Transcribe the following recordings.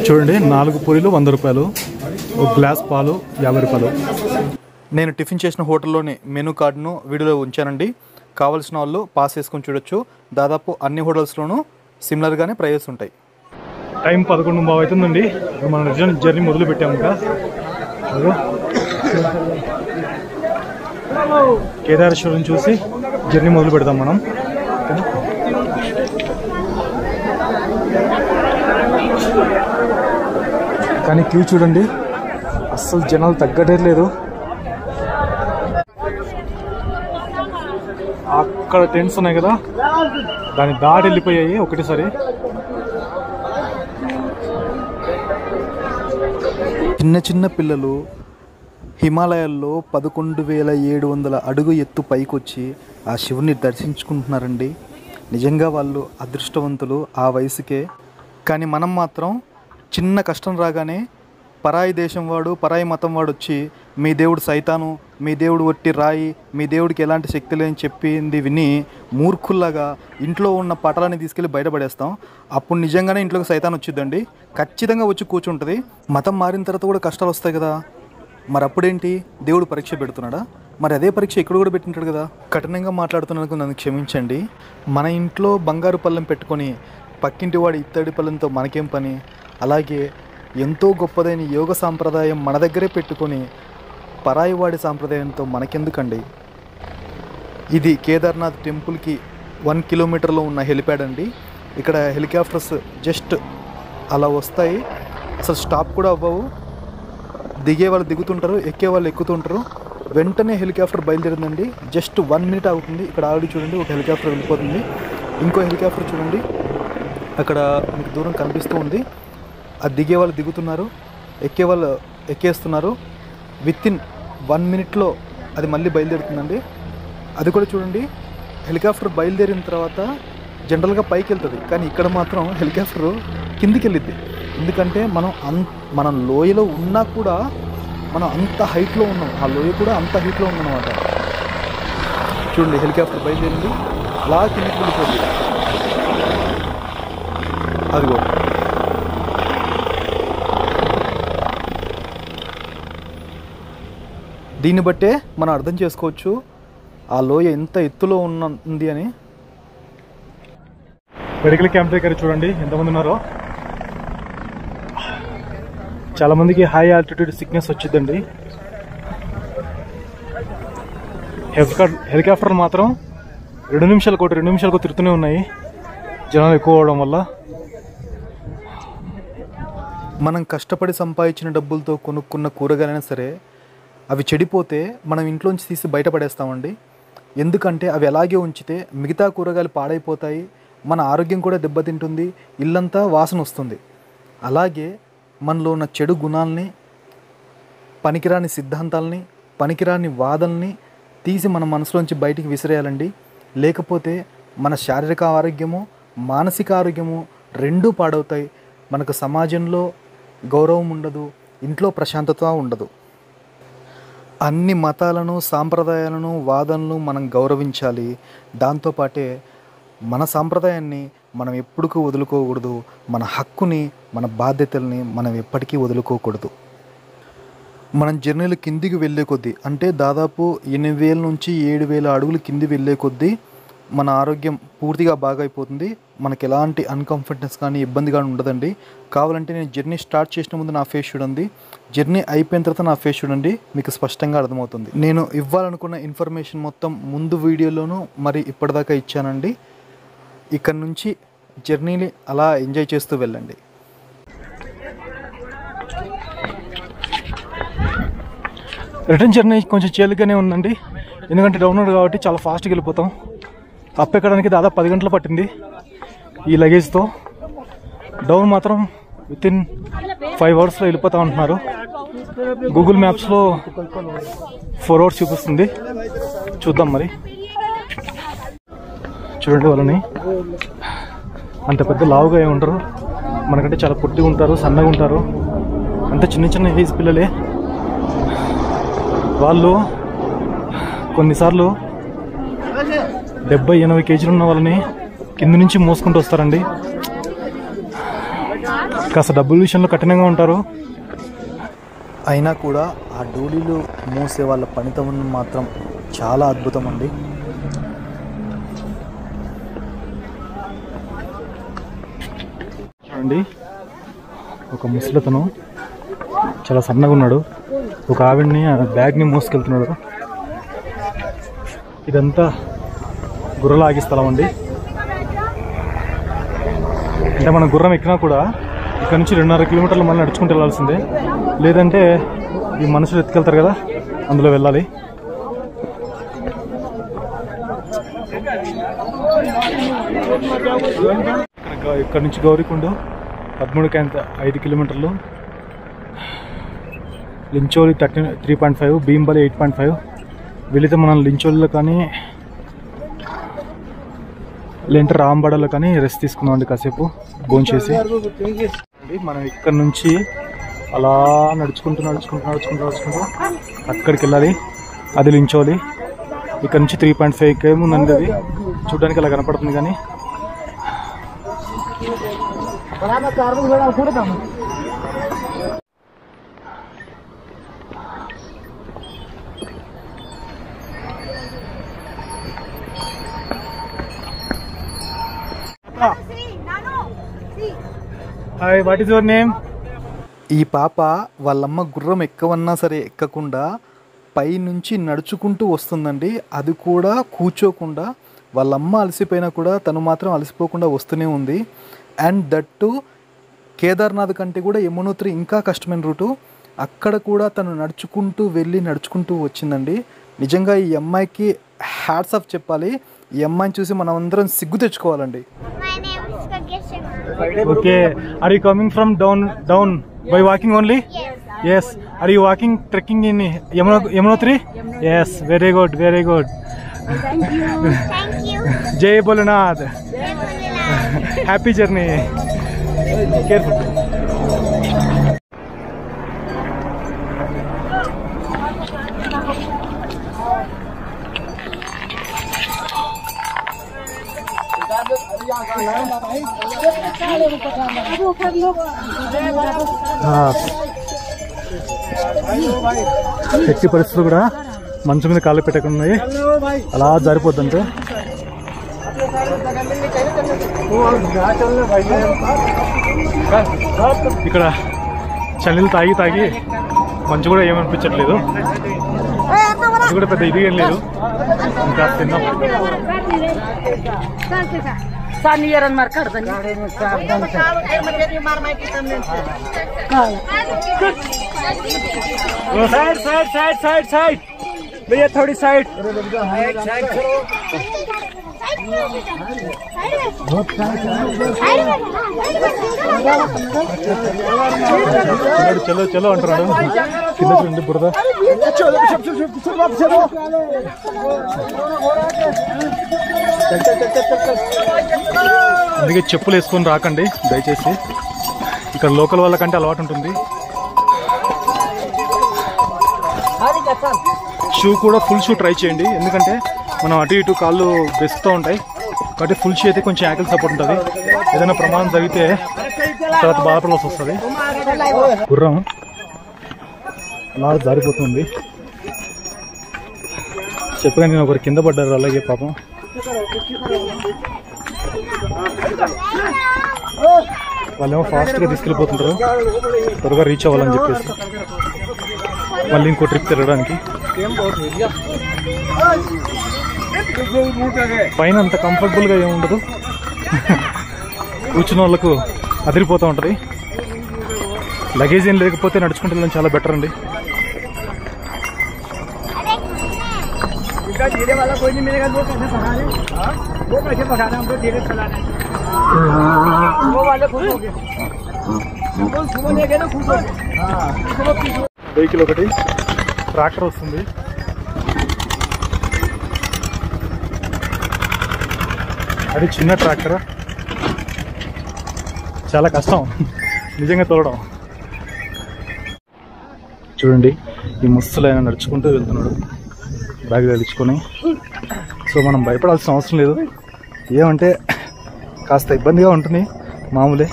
చూడండి 4 పూరీలు 100 రూపాయలు, ఒక గ్లాస్ పాలు 50 రూపాయలు. నేను టిఫిన్ చేసిన హోటల్లోని మెనూ కార్డును వీడియోలో ఉంచానండి. కావాల్సిన వాళ్ళు పాస్ చేసుకొని చూడొచ్చు. దాదాపు అన్ని హోటల్స్లోనూ సిమిలర్గానే ప్రైజెస్ ఉంటాయి. టైం 11:15 అవుతుందండి. ఇప్పుడు మనం జర్నీ మొదలు పెట్టాము. ఇంకా కేదారేశ్వరం చూసి జర్నీ మొదలు పెడదాం మనం. కానీ క్యూ చూడండి, అస్సలు జనాలు తగ్గట్లేదు. అక్కడ టెంట్స్ ఉన్నాయి కదా, దాన్ని దాటి వెళ్ళిపోయాయి ఒకటేసారి. చిన్న చిన్న పిల్లలు హిమాలయాల్లో 11,700 అడుగు ఎత్తు పైకొచ్చి ఆ శివుని దర్శించుకుంటున్నారండి. నిజంగా వాళ్ళు అదృష్టవంతులు ఆ వయసుకే. కానీ మనం మాత్రం చిన్న కష్టం రాగానే పరాయి దేశం వాడు, పరాయి మతం వాడు వచ్చి మీ దేవుడు సైతాను, మీ దేవుడు ఒట్టి రాయి, మీ దేవుడికి ఎలాంటి శక్తి లేని చెప్పింది విని మూర్ఖుల్లాగా ఇంట్లో ఉన్న పటాలని తీసుకెళ్ళి బయటపడేస్తాం. అప్పుడు నిజంగానే ఇంట్లోకి సైతాన్ వచ్చిద్దండి, ఖచ్చితంగా వచ్చి కూర్చుంటుంది. మతం మారిన తర్వాత కూడా కష్టాలు వస్తాయి కదా, మరి అప్పుడేంటి, దేవుడు పరీక్ష పెడుతున్నాడా? మరి అదే పరీక్ష ఇక్కడ కూడా పెట్టింటాడు కదా. కఠినంగా మాట్లాడుతున్నందుకు నన్ను క్షమించండి. మన ఇంట్లో బంగారు పళ్ళెం పెట్టుకొని పక్కింటి వాడి ఇత్తడి పళ్ళెంతో మనకేం పని? అలాగే ఎంతో గొప్పదైన యోగ సాంప్రదాయం మన దగ్గరే పెట్టుకొని పరాయి వాడి సాంప్రదాయంతో మనకెందుకండి? ఇది కేదార్నాథ్ టెంపుల్కి 1 కిలోమీటర్లో ఉన్న హెలిప్యాడ్ అండి. ఇక్కడ హెలికాప్టర్స్ జస్ట్ అలా వస్తాయి, అసలు స్టాప్ కూడా అవ్వవు. దిగే వాళ్ళు దిగుతుంటారు, ఎక్కే వాళ్ళు ఎక్కుతుంటారు. వెంటనే హెలికాప్టర్ బయలుదేరిందండి. జస్ట్ 1 మినిట్ అవుతుంది. ఇక్కడ ఆల్రెడీ చూడండి ఒక హెలికాప్టర్ వెళ్ళిపోతుంది. ఇంకో హెలికాప్టర్ చూడండి అక్కడ మీకు దూరం కనిపిస్తూ ఉంది. అది దిగే వాళ్ళు దిగుతున్నారు, ఎక్కే వాళ్ళు ఎక్కేస్తున్నారు. వితిన్ 1 మినిట్లో అది మళ్ళీ బయలుదేరుతుందండి. అది కూడా చూడండి, హెలికాప్టర్ బయలుదేరిన తర్వాత జనరల్గా పైకి వెళ్తుంది, కానీ ఇక్కడ మాత్రం హెలికాప్టర్ కిందికి వెళ్ళిద్ది. ఎందుకంటే మనం లోయలో ఉన్నా కూడా మనం అంత హైట్లో ఉన్నాం, ఆ లోయ కూడా అంత హైట్లో ఉందన్నమాట. చూడండి హెలికాప్టర్ బయలుదేరింది, అలా కిందికి వెళ్ళిపోయింది. అదిగో దీన్ని బట్టే మనం అర్థం చేసుకోవచ్చు ఆ లోయ ఎంత ఎత్తులో ఉంది అని. మెడికల్ క్యాంప్ దగ్గర చూడండి ఎంతమంది ఉన్నారో. చాలామందికి హై ఆల్టిట్యూడ్ సిక్నెస్ వచ్చిందండి. హెలికాప్టర్లు మాత్రం 2 నిమిషాలకు తిరుగుతూనే ఉన్నాయి, జనాలు ఎక్కువ అవడం వల్ల. మనం కష్టపడి సంపాదించిన డబ్బులతో కొనుక్కున్న కూరగాయలైనా సరే అవి చెడిపోతే మనం ఇంట్లోంచి తీసి బయటపడేస్తామండి. ఎందుకంటే అవి అలాగే ఉంచితే మిగతా కూరగాయలు పాడైపోతాయి, మన ఆరోగ్యం కూడా దెబ్బతింటుంది, ఇల్లంతా వాసన వస్తుంది. అలాగే మనలో ఉన్న చెడు గుణాలని, పనికిరాని సిద్ధాంతాలని, పనికిరాని వాదనని తీసి మన మనసులోంచి బయటికి విసిరేయాలండి. లేకపోతే మన శారీరక ఆరోగ్యము, మానసిక ఆరోగ్యము రెండూ పాడవుతాయి. మనకు సమాజంలో గౌరవం ఉండదు, ఇంట్లో ప్రశాంతత ఉండదు. అన్ని మతాలను, సాంప్రదాయాలను, వాదనలు మనం గౌరవించాలి. దాంతోపాటే మన సాంప్రదాయాన్ని మనం ఎప్పుడూ వదులుకోకూడదు. మన హక్కుని, మన బాధ్యతల్ని మనం ఎప్పటికీ వదులుకోకూడదు. మనం జర్నీలు కిందికి వెళ్ళే కొద్దీ, అంటే దాదాపు 8,000 నుంచి 7,000 అడుగులు కింది వెళ్ళే కొద్దీ మన ఆరోగ్యం పూర్తిగా బాగైపోతుంది. మనకి ఎలాంటి అన్కంఫర్ట్నెస్ కానీ ఇబ్బంది కానీ ఉండదండి. కావాలంటే నేను జర్నీ స్టార్ట్ చేసిన ముందు నా ఫేస్ చూడండి, జర్నీ అయిపోయిన తర్వాత నా ఫేస్ చూడండి, మీకు స్పష్టంగా అర్థమవుతుంది. నేను ఇవ్వాలనుకున్న ఇన్ఫర్మేషన్ మొత్తం ముందు వీడియోలోనూ మరి ఇప్పటిదాకా ఇచ్చానండి. ఇక్కడ నుంచి జర్నీని అలా ఎంజాయ్ చేస్తూ వెళ్ళండి. రిటర్న్ జర్నీ కొంచెం తేలికగానే ఉందండి, ఎందుకంటే డౌన్లోడ్ కాబట్టి చాలా ఫాస్ట్గా వెళ్ళిపోతాం. అప్ ఎక్కడానికి దాదాపు 10 గంటలు పట్టింది ఈ లగేజ్తో. డౌన్ మాత్రం వితిన్ 5 అవర్స్లో వెళ్ళిపోతా ఉంటున్నారు. గూగుల్ మ్యాప్స్లో 4 అవర్స్ చూపిస్తుంది. చూద్దాం మరి. చూడండి వాళ్ళని, అంత పెద్ద లావుగా ఏమి ఉంటారు, మనకంటే చాలా పొట్టిగా ఉంటారు, సన్నగా ఉంటారు. అంత చిన్న ఏజ్ పిల్లలే వాళ్ళు. కొన్నిసార్లు 70-80 కేజీలు ఉన్న వాళ్ళని కింద నుంచి మోసుకుంటూ వస్తారండి. కాస్త డబ్బుల విషయంలో కఠినంగా ఉంటారు. అయినా కూడా ఆ డోలీలు మోసే వాళ్ళ పనితనం మాత్రం చాలా అద్భుతం అండి. చూడండి, ఒక ముసలితను చాలా సన్నగా ఉన్నాడు, ఒక ఆవిడ్ని బ్యాగ్ని మోసుకెళ్తున్నాడు. ఇదంతా గుర్రలు ఆగే స్థలం అండి. అంటే మనం గుర్రం ఎక్కినా కూడా ఇక్కడ నుంచి 2.5 కిలోమీటర్లు మళ్ళీ నడుచుకుంటూ వెళ్ళాల్సిందే, లేదంటే ఈ మనుషులు ఎత్తుకెళ్తారు కదా అందులో వెళ్ళాలి. ఇక్కడ నుంచి గౌరీకొండ 13.5 కిలోమీటర్లు, లించోలి 3.5, భీంబలి 8.5. వీళ్ళైతే మనం లించోలిలో కానీ లేదంటే రాంబడలో కానీ రెస్ట్ తీసుకున్నాం అండి, కాసేపు భోంచేసి. మనం ఇక్కడ నుంచి అలా నడుచుకుంటూ అక్కడికి వెళ్ళాలి, అది లించోలి. ఇక్కడ నుంచి 3.5 km ఉందండి. అది చూడడానికి అలా కనపడుతుంది కానీ hi, what is your name? ఈ పాప వాళ్ళమ్మ గుర్రం ఎక్కవన్నా సరే ఎక్కకుండా పైనుంచి నడుచుకుంటూ వస్తుందండి. అది కూడా కూర్చోకుండా. వాళ్ళమ్మ అలసిపోయినా కూడా తను మాత్రం అలసిపోకుండా వస్తూనే ఉంది. అండ్ దట్టు కేదార్నాథ్ కంటే కూడా యమునోత్రి ఇంకా కష్టమైన రూటు. అక్కడ కూడా తను నడుచుకుంటూ వచ్చిందండి. నిజంగా ఈ అమ్మాయికి హ్యాట్స్ ఆఫ్ చెప్పాలి. ఈ అమ్మాయిని చూసి మనం అందరం సిగ్గు తెచ్చుకోవాలండి. Okay, are you coming from down by walking only? Yes. Are you walking, trekking in Yamunotri? Yes, very good. Thank you. Jai Bholanath. Happy journey. Careful. ఎట్టి పరిస్థితులు కూడా మంచం మీద కాళ్ళు పెట్టకున్నాయి, అలా జారిపోద్దంటే. ఇక్కడ చలిలు తాగి మంచు కూడా ఏమనిపించట్లేదు. అది కూడా పెద్ద ఇది ఏం లేదు. ఇంకా తిన్నాం. साइड भैया, थोड़ी साइड. చలో అంటున్నాడు. కింద చూడండి బురద. అందుకే చెప్పులు వేసుకొని రాకండి దయచేసి. ఇక్కడ లోకల్ వాళ్ళకంటే అలవాటు ఉంటుంది. షూ కూడా ఫుల్ షూ ట్రై చేయండి, ఎందుకంటే మనం అటు ఇటు కాళ్ళు బెస్తూ ఉంటాయి. కాబట్టి ఫుల్ షూ అయితే కొంచెం యాంకిల్ సపోర్ట్ ఉంటుంది. ఏదైనా ప్రమాదం జరిగితే తర్వాత బాధపడాల్సి వస్తుంది. గుర్రం అలా జారిపోతుంది. చెప్పగా నేను ఒకరు కింద పడ్డారు, అలాగే పాపం. వాళ్ళేమో ఫాస్ట్గా తీసుకెళ్ళిపోతుంటారు, త్వరగా రీచ్ అవ్వాలని చెప్పేసి మళ్ళీ ఇంకో ట్రిప్ తిరగడానికి. పైన అంత కంఫర్టబుల్గా ఏముండదు, కూర్చున్న వాళ్ళకు అదిరిపోతూ ఉంటుంది. లగేజ్ ఏం లేకపోతే నడుచుకుంటే వెళ్ళడం చాలా బెటర్ అండి. వెహికల్ ఒకటి ట్రాక్టర్ వస్తుంది. అది చిన్న ట్రాక్టర్, చాలా కష్టం నిజంగా తోలడం. చూడండి, ఈ ముసలైన నడుచుకుంటూ వెళ్తున్నాడు బ్యాగ్ తగిలించుకొని. సో మనం భయపడాల్సిన అవసరం లేదు. ఏమంటే కాస్త ఇబ్బందిగా ఉంటుంది, మామూలే.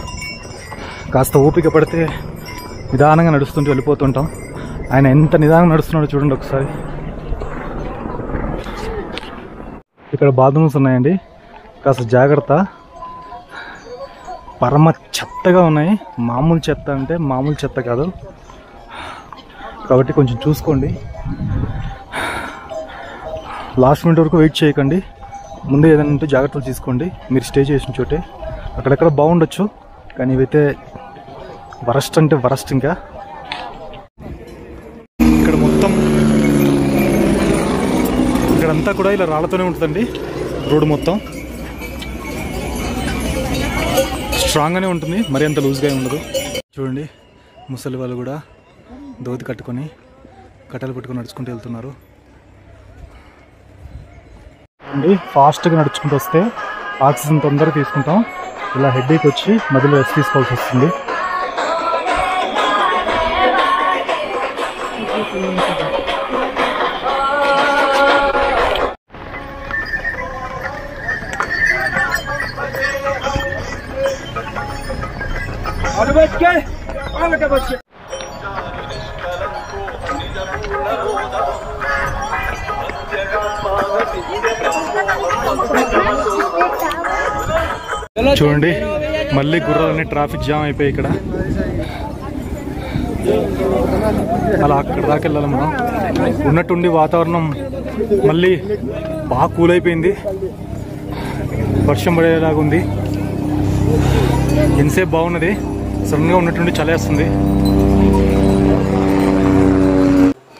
కాస్త ఓపిక పడితే నిదానంగా నడుస్తుంటూ వెళ్ళిపోతుంటాం. ఆయన ఎంత నిదానంగా నడుస్తున్నాడో చూడండి ఒకసారి. ఇక్కడ బాత్రూమ్స్ ఉన్నాయండి, కాస్త జాగ్రత్త. పరమ చెత్తగా ఉన్నాయి. మామూలు చెత్త అంటే మామూలు చెత్త కాదు, కాబట్టి కొంచెం చూసుకోండి. లాస్ట్ మినిట్ వరకు వెయిట్ చేయకండి. ముందే ఏదైనా ఉంటే జాగ్రత్తలు తీసుకోండి. మీరు స్టే చేసిన చోటే అక్కడెక్కడ బాగుండొచ్చు, కానీ ఇవైతే వరస్ట్ అంటే వరస్ట్. ఇంకా ఇక్కడ మొత్తం ఇక్కడంతా కూడా ఇలా రాళ్లతోనే ఉంటుందండి. రోడ్డు మొత్తం స్ట్రాంగ్గానే ఉంటుంది, మరి అంత లూజ్గా ఉండదు. చూడండి, ముసలి వాళ్ళు కూడా దోతి కట్టుకొని కట్టెలు పెట్టుకొని నడుచుకుంటూ వెళ్తున్నారు అండి. ఫాస్ట్గా నడుచుకుంటూ వస్తే ఆక్సిజన్ తొందరగా తీసుకుంటాం. ఇలా హెడ్ఏక్ వచ్చి మధ్యలో రెస్ట్ తీసుకోవాల్సి వస్తుంది. చూడండి, మళ్ళీ గుర్రాలన్నీ ట్రాఫిక్ జామ్ అయిపోయి ఇక్కడ అలా అక్కడ దాకా వెళ్ళాలి మనం. ఉన్నట్టుండి వాతావరణం మళ్ళీ బాగా కూల్ అయిపోయింది, వర్షం పడేలాగా ఉంది. ఎంతసేపు బాగున్నది, సడన్గా ఉన్నట్టుండి చలేస్తుంది.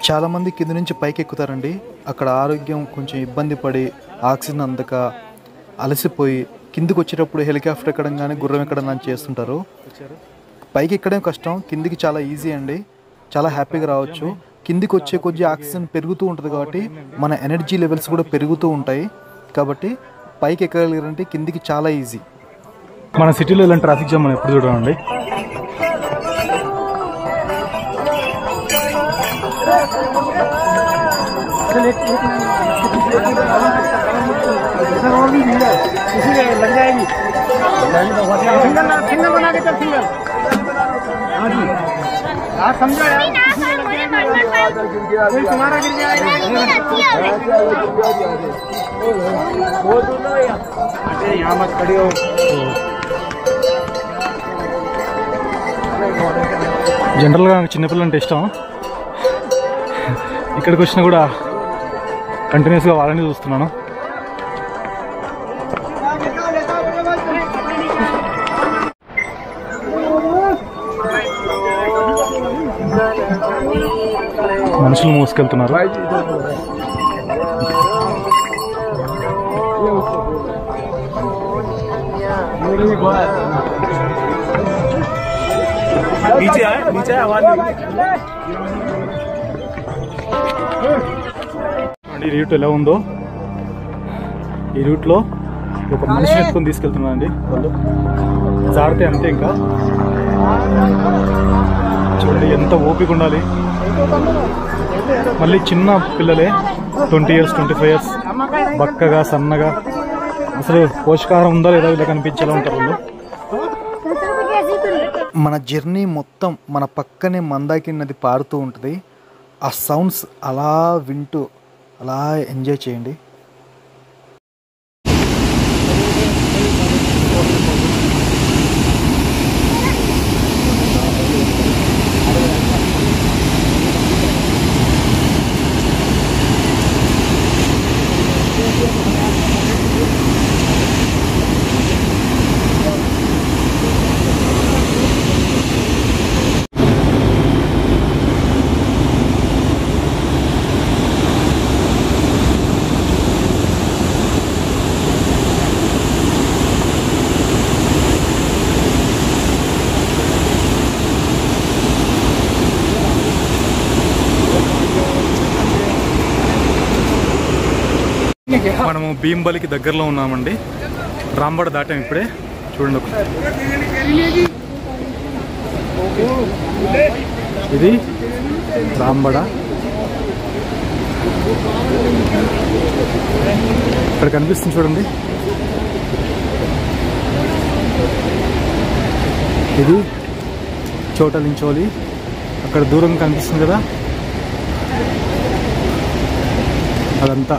చాలామంది కింద నుంచి పైకి ఎక్కుతారండి. అక్కడ ఆరోగ్యం కొంచెం ఇబ్బంది పడి ఆక్సిజన్ అందక అలసిపోయి కిందికి వచ్చేటప్పుడు హెలికాప్టర్ ఎక్కడం కానీ గుర్రం ఎక్కడం కానీ చేస్తుంటారు. పైకి ఎక్కడం కష్టం, కిందికి చాలా ఈజీ అండి. చాలా హ్యాపీగా రావచ్చు. కిందికి వచ్చే కొద్ది ఆక్సిజన్ పెరుగుతూ ఉంటుంది కాబట్టి మన ఎనర్జీ లెవెల్స్ కూడా పెరుగుతూ ఉంటాయి. కాబట్టి పైకి ఎక్కగలిగారంటే కిందికి చాలా ఈజీ. మన సిటీలో ఇలాంటి ట్రాఫిక్ జామ్ మనం ఎప్పుడు చూడాలండి. జనరల్గా చిన్నపిల్లలు అంటే ఇష్టం. ఇక్కడికి వచ్చినా కూడా కంటిన్యూస్గా వాళ్ళని చూస్తున్నాను. మనుషులు మోసుకెళ్తున్నారు. ఈ రూట్ ఎలా ఉందో, ఈ రూట్లో ఒక మనిషిని ఎత్తుకొని తీసుకెళ్తున్నా అండి వాళ్ళు. జాడితే అంతే. ఇంకా చూడండి ఎంత ఓపిక ఉండాలి. మళ్ళీ చిన్న పిల్లలే, 20 years 25 years, బక్కగా సన్నగా, అసలు పోషకాహారం ఉందా లేదా ఇలా కనిపించేలా ఉంటారు వాళ్ళు. మన జర్నీ మొత్తం మన పక్కనే మందాకిని నది పారుతూ ఉంటుంది. ఆ సౌండ్స్ అలా వింటూ అలా ఎంజాయ్ చేయండి. మనము భీంబలికి దగ్గరలో ఉన్నామండి. రాంబడ దాటాం ఇప్పుడే. చూడండి ఒకసారి, ఇది రాంబడ. ఇక్కడ కనిపిస్తుంది చూడండి, ఇది చోట లించోలి అక్కడ దూరం కనిపిస్తుంది కదా, అదంతా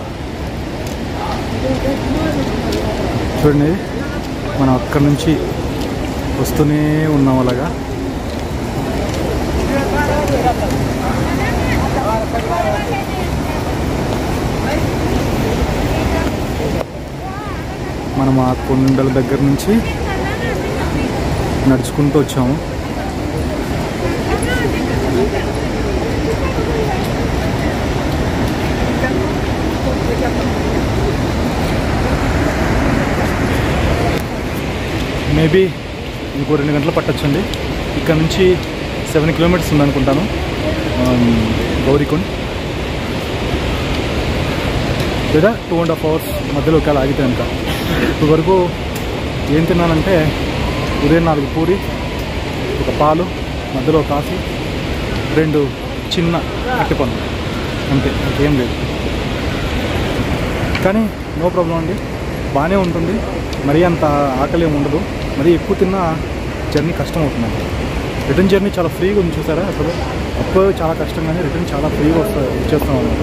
చూడండి. మనం అక్కడి నుంచి వస్తూనే ఉన్నాం అలాగా. మనం ఆ కొండల దగ్గర నుంచి నడుచుకుంటూ వచ్చాము. మేబీ ఇంకో 2 గంటలు పట్టొచ్చండి. ఇక్కడ నుంచి 7 కిలోమీటర్స్ ఉందనుకుంటాను గౌరీకొండ, లేదా 2.5 అవర్స్ మధ్యలో ఒకవేళ ఆగితే కనుక. ఇప్పుడు వరకు ఏం తిన్నానంటే ఉదయం 4 పూరి, 1 పాలు, మధ్యలో కాఫీ, 2 చిన్న అరటిపండు, అంతే, ఇంకేం లేదు. కానీ నో ప్రాబ్లం అండి, బాగానే ఉంటుంది. మరీ అంత ఆకలి ఏమి ఉండదు. మరీ ఎక్కువ తిన్నా జర్నీ కష్టం అవుతుందండి. రిటర్న్ జర్నీ చాలా ఫ్రీగా ఉంది చూసారా. అప్పుడు చాలా కష్టం, కానీ రిటర్న్ చాలా ఫ్రీగా వచ్చేస్తాం అన్నమాట.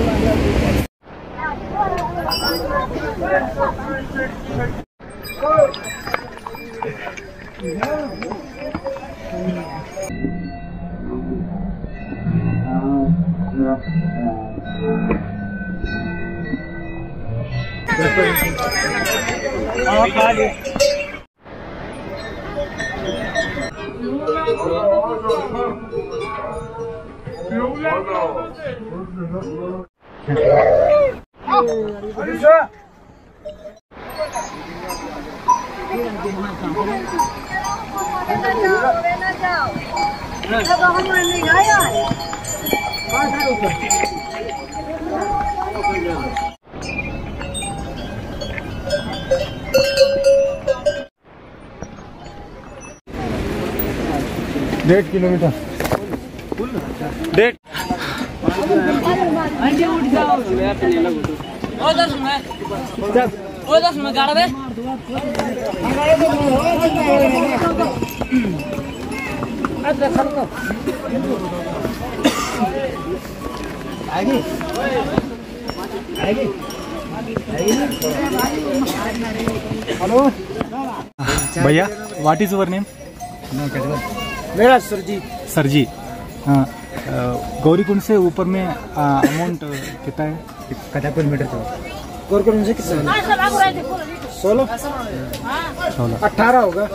डेढ़ किलोमीटर डेढ़ हेलो भैया, व्हाट इज योर नेम? मेरा सरजीत। सरजी, हाँ. गौरीकुंड से ऊपर में अमाउंट कितना है? कितना किलोमीटर था? गौरीकुंड से कितना? 16 18 होगा.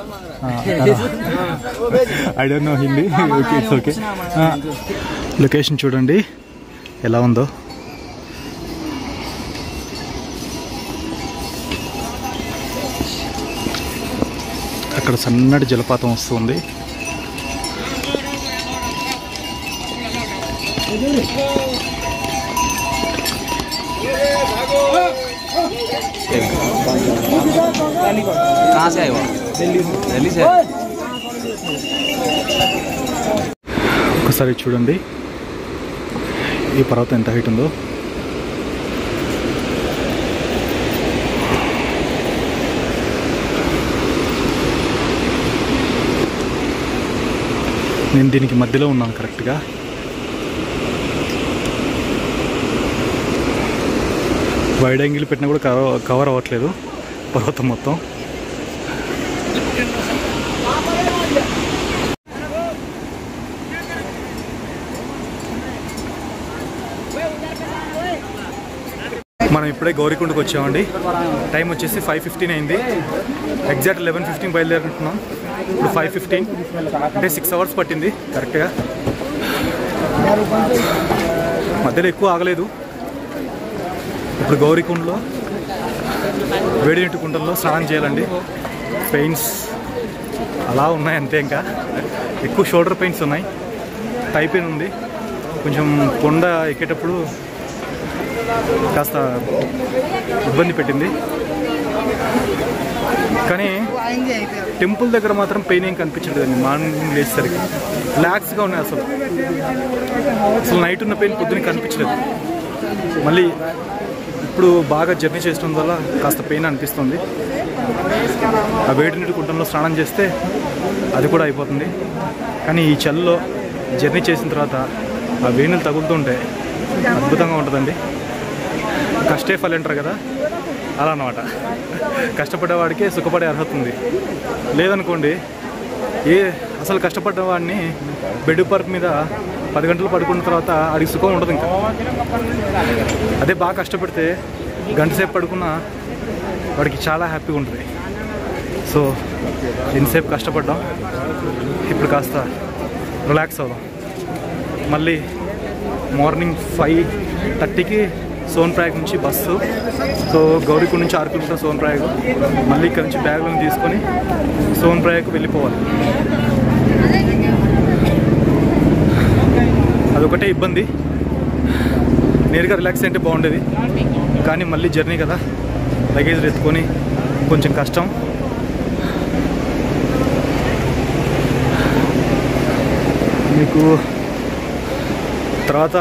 I don't know Hindi. Okay, it's okay. Location చూడండి ఎలా ఉందో. అక్కడ సన్నటి జలపాతం వస్తుంది. कहाँ से आए हो? दिल्ली से. ఒకసారి చూడండి ఈ పర్వతం ఎంత హైట్ ఉందో. నేను దీనికి మధ్యలో ఉన్నాను కరెక్ట్గా. వైడ్ యాంగిల్ పెట్టినా కూడా కవర్ అవ్వట్లేదు పర్వతం మొత్తం. మనం ఇప్పుడే గౌరీకుండకు వచ్చామండి. టైం వచ్చేసి 5:15 అయింది. ఎగ్జాక్ట్ 11:15 బయలుదేరుకుంటున్నాం. ఇప్పుడు 5:15 అంటే 6 అవర్స్ పట్టింది కరెక్ట్గా. మధ్యలో ఎక్కువ ఆగలేదు. ఇప్పుడు గౌరీకుండలో వేడినీటి కుండల్లో స్నానం చేయాలండి. పెయిన్స్ అలా ఉన్నాయి అంతే, ఇంకా ఎక్కువ షోల్డర్ పెయిన్స్ ఉన్నాయి, థై పెయిన్ ఉంది. కొంచెం కొండ ఎక్కేటప్పుడు కాస్త ఇబ్బంది పెట్టింది. కానీ టెంపుల్ దగ్గర మాత్రం పెయిన్ ఏం కనిపించలేదండి. మార్నింగ్ లేచేసరికి రిలాక్స్గా ఉన్నాయి. అసలు నైట్ ఉన్న పెయిన్ పొద్దున్న కనిపించలేదు. మళ్ళీ ఇప్పుడు బాగా జర్నీ చేయడం వల్ల కాస్త పెయిన్ అనిపిస్తుంది. ఆ వేడి నీటి కుంటంలో స్నానం చేస్తే అది కూడా అయిపోతుంది. కానీ ఈ చలిలో జర్నీ చేసిన తర్వాత ఆ వేడి నీళ్ళు తగులుతుంటే అద్భుతంగా ఉంటుందండి. కష్టే ఫలి అంటారు కదా, అలా అన్నమాట. కష్టపడ్డవాడికే సుఖపడే అర్హత ఉంది. లేదనుకోండి, అసలు కష్టపడ్డవాడిని బెడ్ పరుపు మీద 10 గంటలు పడుకున్న తర్వాత ఆడికి సుఖం ఉండదు. ఇంకా అదే బాగా కష్టపడితే గంట సేపు పడుకున్నా వాడికి చాలా హ్యాపీగా ఉంటుంది. సో ఇంతసేపు కష్టపడ్డాం, ఇప్పుడు కాస్త రిలాక్స్ అవుదాం. మళ్ళీ మార్నింగ్ 5:30కి సోన్ప్రయాగ్ నుంచి బస్సు. సో గౌరీకుండ నుంచి 6 కిలోమీటర్ సోన్ప్రయాగ్. మళ్ళీ ఇక్కడ నుంచి బ్యాగులను తీసుకొని సోన్ప్రయాగ్కి వెళ్ళిపోవాలి. అదొకటే ఇబ్బంది. నేరుగా రిలాక్స్ అంటే బాగుండేది, కానీ మళ్ళీ జర్నీ కదా, లగేజ్ ఎత్తుకొని కొంచెం కష్టం. మీకు తర్వాత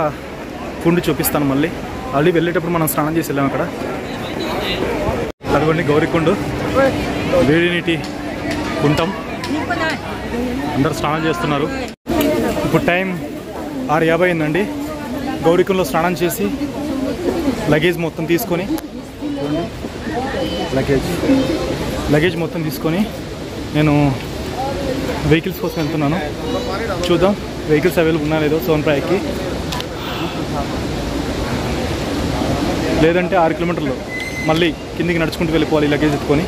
కుండు చూపిస్తాను. మళ్ళీ వెళ్ళేటప్పుడు మనం స్నానం చేసి వెళ్ళాం అక్కడ. అదిగోండి గౌరీకుండ, వేడి నీటి కుంటం. అందరు స్నానం చేస్తున్నారు. ఇప్పుడు టైం 6:50 అయిందండి. గౌరీకుండలో స్నానం చేసి లగేజ్ మొత్తం తీసుకొని లగేజ్ మొత్తం తీసుకొని నేను వెహికల్స్ కోసం వెళ్తున్నాను. చూద్దాం వెహికల్స్ అవైలబుల్ ఉన్నా లేదో సోన్ప్రయాగ్కి. లేదంటే 6 కిలోమీటర్లు మళ్ళీ కిందికి నడుచుకుంటూ వెళ్ళిపోవాలి లగేజ్ ఎత్తుకొని.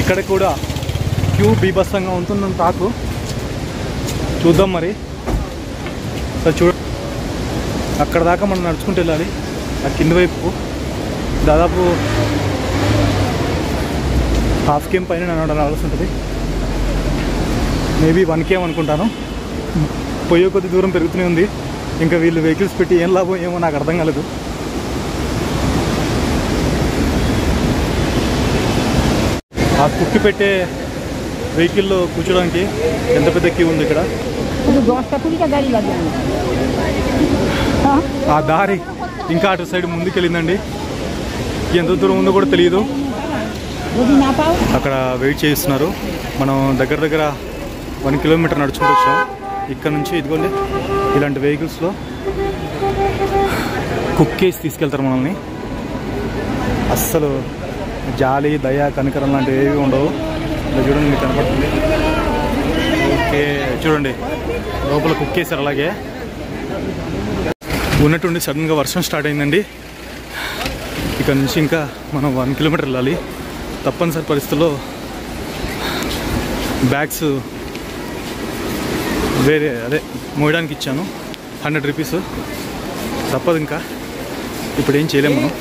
ఇక్కడ కూడా క్యూ బీభత్సంగా ఉంటుందని టాకు. చూద్దాం మరి. సో అక్కడ దాకా మనం నడుచుకుంటూ వెళ్ళాలి. ఆ కింది వైపు దాదాపు ½ km పైన నడవాల్సి ఉంటుంది. మేబీ 1 km అనుకుంటాను. పోయే కొద్ది దూరం పెరుగుతూనే ఉంది. ఇంకా వీళ్ళు వెహికల్స్ పెట్టి ఏం లాభం ఏమో నాకు అర్థం కాలేదు. ఆ కుక్కి పెట్టే వెహికల్లో కూర్చోడానికి ఎంత పెద్ద క్యూ ఉంది ఇక్కడ. ఆ దారి ఇంకా అటు సైడ్ ముందుకెళ్ళిందండి. ఎంత దూరం ఉందో కూడా తెలియదు. అక్కడ వెయిట్ చేస్తున్నారు. మనం దగ్గర 1 కిలోమీటర్ నడుచుకుంటూ వచ్చాం. ఇక్కడ నుంచి ఇదిగోండి ఇలాంటి వెహికల్స్లో కుక్కేసి తీసుకెళ్తారు మనల్ని. అస్సలు జాలి, దయ, కనికరం లాంటివి ఏవి ఉండవు. ఇలా చూడండి, మీకు కనపడుతుంది. ఓకే, చూడండి లోపల కుక్కేసారు. అలాగే ఉన్నట్టుండి సడన్గా వర్షం స్టార్ట్ అయిందండి. ఇక్కడ నుంచి ఇంకా మనం 1 కిలోమీటర్ వెళ్ళాలి. తప్పనిసరి పరిస్థితుల్లో బ్యాగ్స్ మోయడానికి ఇచ్చాను. 100 రూపీస్. తప్పదు, ఇంకా ఇప్పుడు ఏం చేయలేము మనం.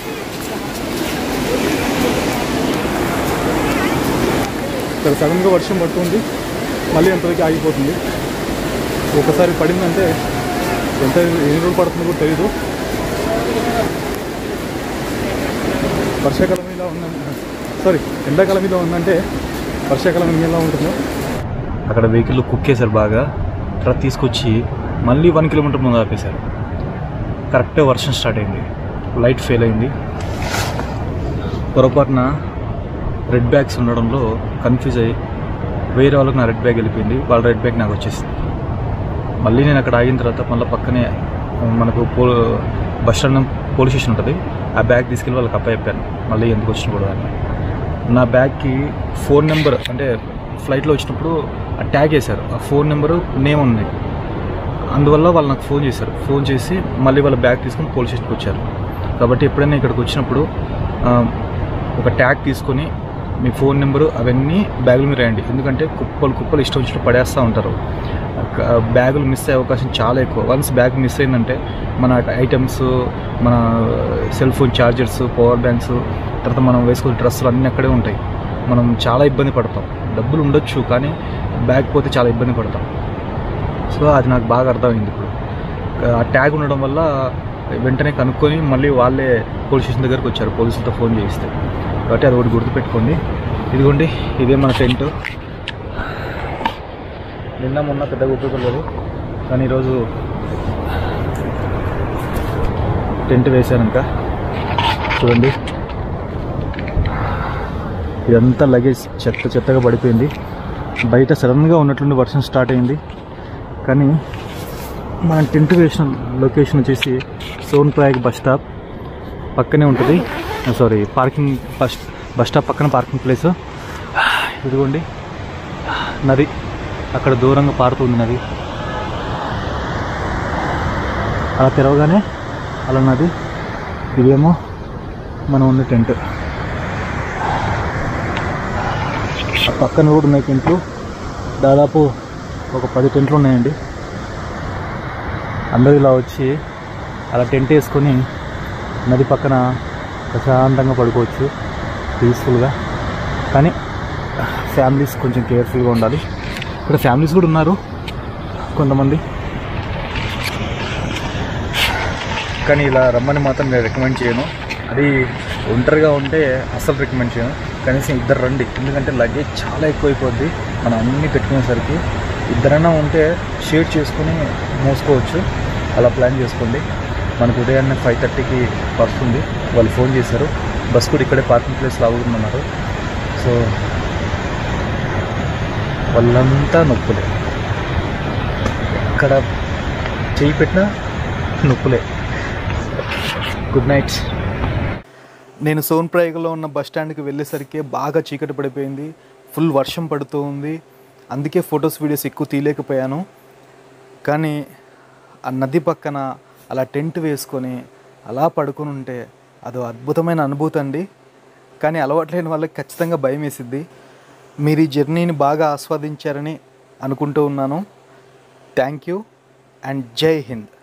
ఇక్కడ సడన్గా వర్షం పడుతుంది, మళ్ళీ ఎంతవరకు ఆగిపోతుంది. ఒకసారి పడిందంటే ఎన్ని రోజులు పడుతుందో కూడా తెలీదు. వర్షాకాలం మీద ఉందంటే ఎండాకాలం మీద ఉందంటే వర్షాకాలం ఎలా ఉంటుందో. అక్కడ వెహికల్ కుక్కేశారు బాగా. తర్వాత తీసుకొచ్చి మళ్ళీ 1 కిలోమీటర్ ముందు ఆపేశారు. కరెక్ట్గా వర్షం స్టార్ట్ అయింది. లైట్ ఫెయిల్ అయింది. పొరపాటున రెడ్ బ్యాగ్స్ ఉండడంలో కన్ఫ్యూజ్ అయ్యి వేరే వాళ్ళకి నా రెడ్ బ్యాగ్ వెళ్ళిపోయింది. వాళ్ళ రెడ్ బ్యాగ్ నాకు వచ్చేసింది. మళ్ళీ నేను అక్కడ ఆగిన తర్వాత మళ్ళీ పక్కనే మనకు బస్ స్టాండ్ పోలీస్ స్టేషన్ ఉంటుంది. ఆ బ్యాగ్ తీసుకెళ్ళి వాళ్ళకి అప్పచెప్పాను. మళ్ళీ ఎందుకు వచ్చిన కూడా అని. నా బ్యాగ్కి ఫోన్ నెంబర్, అంటే ఫ్లైట్లో వచ్చినప్పుడు ఆ ట్యాగ్ వేశారు. ఆ ఫోన్ నెంబరు నేమ్ ఉంది. అందువల్ల వాళ్ళు నాకు ఫోన్ చేశారు. ఫోన్ చేసి మళ్ళీ వాళ్ళ బ్యాగ్ తీసుకొని పోలీస్ స్టేషన్కి వచ్చారు. కాబట్టి ఎప్పుడైనా ఇక్కడికి వచ్చినప్పుడు ఒక ట్యాగ్ తీసుకొని మీ ఫోన్ నెంబరు అవన్నీ బ్యాగులు మీరు రాయండి. ఎందుకంటే కుప్పలు ఇష్టం వచ్చినట్టు పడేస్తూ ఉంటారు. బ్యాగులు మిస్ అయ్యే అవకాశం చాలా ఎక్కువ. వన్స్ బ్యాగ్ మిస్ అయిందంటే మన ఐటమ్స్, మన cell phone chargers, power banks, తర్వాత మనం వేసుకునే డ్రెస్సులు అన్నీ అక్కడే ఉంటాయి. మనం చాలా ఇబ్బంది పడతాం. డబ్బులు ఉండొచ్చు కానీ బ్యాగ్ పోతే చాలా ఇబ్బంది పడతాం. సో అది నాకు బాగా అర్థమైంది. ఇప్పుడు ఆ ట్యాగ్ ఉండడం వల్ల వెంటనే కనుక్కొని మళ్ళీ వాళ్ళే పోలీస్ స్టేషన్ దగ్గరకు వచ్చారు, పోలీసులతో ఫోన్ చేయిస్తే. కాబట్టి అది ఒకటి గుర్తుపెట్టుకోండి. ఇదిగోండి, ఇదే మన టెంట్. నిన్న మొన్న పెద్దగా ఉపయోగపడలేదు, కానీ ఈరోజు టెంట్ వేశాను. ఇంకా చూడండి, ఇదంతా లగేజ్ చెత్తగా పడిపోయింది. బయట సడన్గా ఉన్నట్లుండి వర్షం స్టార్ట్ అయింది. కానీ మన టెంట్ వేసిన లొకేషన్ వచ్చేసి సోన్ప్రయాగ్ బస్ స్టాప్ పక్కనే ఉంటుంది. సారీ, పార్కింగ్ బస్ స్టాప్ పక్కన పార్కింగ్ ప్లేస్. ఇదిగోండి నది, అక్కడ దూరంగా పారుతుంది నది. అలా తెరవగానే అలా నది. ఇదేమో మనం ఉన్న టెంట్. ఆ పక్కన కూడా ఉన్నాయి టెంట్లు, దాదాపు ఒక 10 టెంట్లు ఉన్నాయండి. అందరూ ఇలా వచ్చి అలా టెంట్ వేసుకొని నది పక్కన ప్రశాంతంగా పడుకోవచ్చు పీస్ఫుల్గా. కానీ ఫ్యామిలీస్ కొంచెం కేర్ఫుల్గా ఉండాలి. ఇక్కడ ఫ్యామిలీస్ కూడా ఉన్నారు కొంతమంది, కానీ ఇలా రమ్మని మాత్రం నేను రికమెండ్ చేయను. అది ఒంటరిగా ఉంటే అస్సలు రికమెండ్ చేయను. కనీసం ఇద్దరు రండి, ఎందుకంటే లగేజ్ చాలా ఎక్కువైపోద్ది. మనం అన్నీ పెట్టుకునేసరికి ఇద్దరైనా ఉంటే షేర్ చేసుకుని మోసుకోవచ్చు. అలా ప్లాన్ చేసుకోండి. మనకు ఉదయాన్నే 5:30కి బస్ ఉంది. వాళ్ళు ఫోన్ చేశారు, బస్ కూడా ఇక్కడే పార్కింగ్ ప్లేస్లో ఆగుతున్నారు. సో వాళ్ళంతా నొప్పులే, ఎక్కడ చేయి పెట్టినా నొప్పులే. Good night. నేను సోన్ప్రయాగ్లో ఉన్న బస్ స్టాండ్కి వెళ్ళేసరికి బాగా చీకటి పడిపోయింది, ఫుల్ వర్షం పడుతూ ఉంది. అందుకే ఫొటోస్ వీడియోస్ ఎక్కువ తీయలేకపోయాను. కానీ ఆ నది పక్కన అలా టెంట్ వేసుకొని అలా పడుకొని ఉంటే అదో అద్భుతమైన అనుభూతి అండి. కానీ అలవాట్లేని వాళ్ళకి ఖచ్చితంగా భయం వేసిద్ది. మీరు ఈ జర్నీని బాగా ఆస్వాదించారని అనుకుంటూ ఉన్నాను. థ్యాంక్ యూ అండ్ జై హింద్.